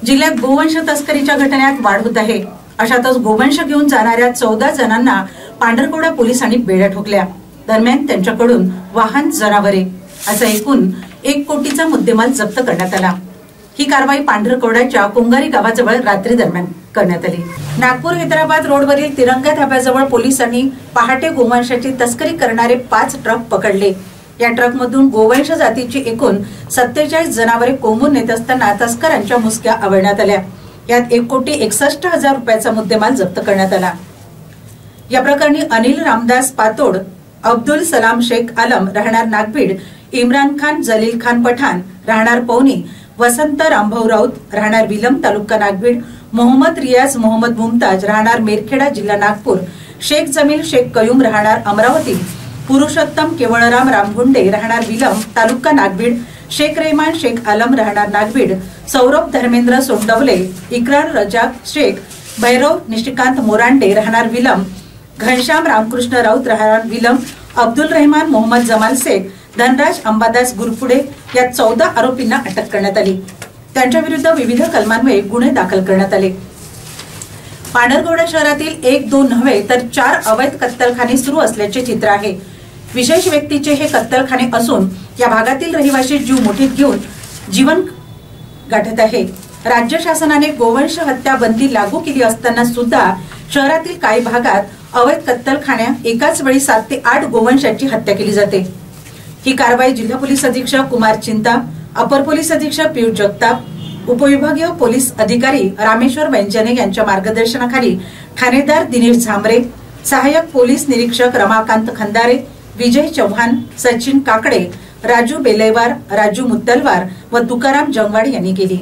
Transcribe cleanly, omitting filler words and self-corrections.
जिल्ह्यात गोवंश तस्करीच्या घटनेत वाढ होत आहे। अशातच गोवंश घेऊन जाणाऱ्या 14 जणांना पांढरकवडा पोलिसांनी बेड्या ठोकल्या। दरम्यान त्यांच्याकडून वाहन, जनावरे असा एकूण 1 कोटीचा मुद्देमाल जप्त करण्यात आला। ही कारवाई पांढरकवड्याच्या कोंगारी गावाजवळ रात्री दरम्यान करण्यात आली। नागपूर हैदराबाद रोडवरील तिरंगा धाब्याजवळ पोलिसांनी पहाटे गोवंशाची तस्करी करणारे 5 ट्रक पकडले। या ट्रकमधून गोवंश जातीची एकूण 47 जनावरे कोंबून नेत असताना तस्करांच्या मुसक्या आवळण्यात आल्या। यात 1,61,00,000 रुपयाचा मुद्देमाल जप्त करण्यात आला। या प्रकरणी अनिल रामदास पातोड, अब्दुल सलाम शेख आलम राहणार नागभीड, इम्रान खान जलील खान पठाण राहणार पौनी, वसंत रामभाऊ राऊत राहणार विलम तालुका नागभीड, मोहम्मद रियाज मोहम्मद मुमताज राहणार मेरखेडा जिल्हा नागपूर, शेख जमील शेख कयूम राहणार अमरावती, पुरुषोत्तम केवळराम रामगुंडे राहणार विलम तालुका नागभीड, शेख रेहमान शेख आलम राहणार नागभीड, सौरभ धर्मेंद्र सोंडवले, इकरार रजाक शेख, भैरव निशिकांत मोरांडे राहणार विलम, घनश्याम रामकृष्ण राऊत राहणार विलम, अब्दुल रहमान मोहम्मद जमाल शेख, धनराज अंबादास गुरपुडे या 14 आरोपींना अटक करण्यात आली। त्यांच्या विरुद्ध विविध कलमांमुळे गुन्हे दाखल करण्यात आले। पांढरकवडा शहरातील 1-2 नव्हे तर 4 अवैध कत्तलखाने सुरू असल्याचे चित्र आहे। विशेष व्यक्तीचे हे कत्तलखाने असून या भागातील रहिवासी जीव मुठीत घेऊन जीवन गाठत आहे। राज्य शासनाने गोवंश हत्या बंदी लागू केली असताना सुद्धा शहरातील काही भागात अवैध कत्तलखान्या एकाच वेळी 7 ते 8 गोवंशाची हत्या केली जाते। ही कारवाई जिल्हा पोलीस अधीक्षक कुमार चिंता, अपर पोलीस अधीक्षक पियुष जगताप, उपविभागीय पोलीस अधिकारी रामेश्वर वैंजने यांच्या मार्गदर्शनाखाली ठाणेदार दिनेश झांबरे, सहाय्यक पोलीस निरीक्षक रमाकांत खंदारे, विजय चव्हाण, सचिन काकडे, राजू बेलेवार, राजू मुत्तलवार व तुकाराम जंगवाड यांनी केली।